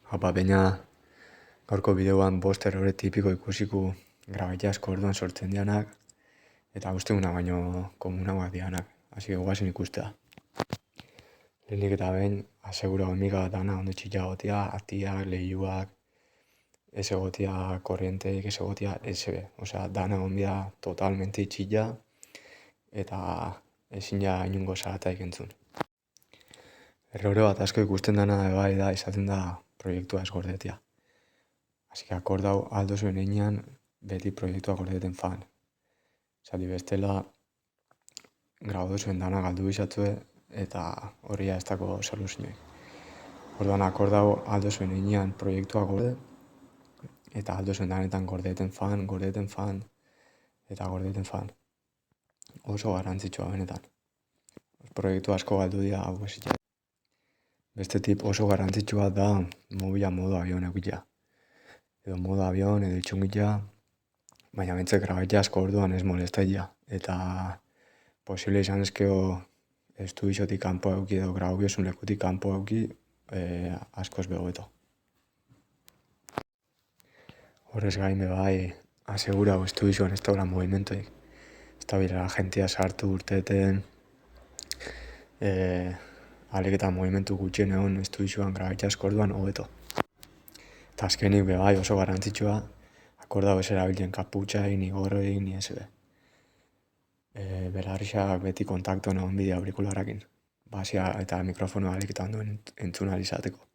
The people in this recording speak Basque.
Hapa baina gaurko bideoan bost errore tipiko ikusiko grabaitea asko orduan sortzen dianak eta usteuna baino komunagoak dianak, hasi guazen ikustea. Lehenik eta behin, asegura omiga dana ondo txilla gotia, atiak, lehiuak, ez egotia korrienteik, ez egotia SB. Osea, dana onbia totalmente txilla eta ezin ja inungo zarataik entzun. Errore bat asko ikusten dana bai da, izaten da proiektua ez gordetia. Así que akordau aldo zuen einean beti proiektua gordeten fan. Zati bestela, grabatu zuen dana galdu bizatzue eta horria ez dako soluzioik. Orduan akordau aldo zuen einean proiektua gorde eta aldo zuen danetan gordeten fan eta gordeten fan. Oso garrantzitsua benetan. Proiektu asko galdu dira hau bezitza. Beste tip oso garrantzitsua da mobila modo avion egitea. Edo modo avion edo itxungitea, baina bentze grabaitea asko orduan ez molestaia. Eta posible izan ezkeo estudiotik kanpo euki edo grababiosun lekutik kanpo euki askoz begoeto. Horrez gain bai, asegurau estudioan ez daura movimentoik. Ez da bila jentia sartu urteten, alik eta movimentu gutxien egon estudioan grabaitea asko orduan hobeto. Eta azkenik bai oso garrantzitsua, akordau ez erabilen kaputxaik, ni gorroik, ni SB. Belarrixak beti kontaktuan egon bidea aurikularakin. Basia eta mikrofonoa alik eta ondo entzun ahal izateko.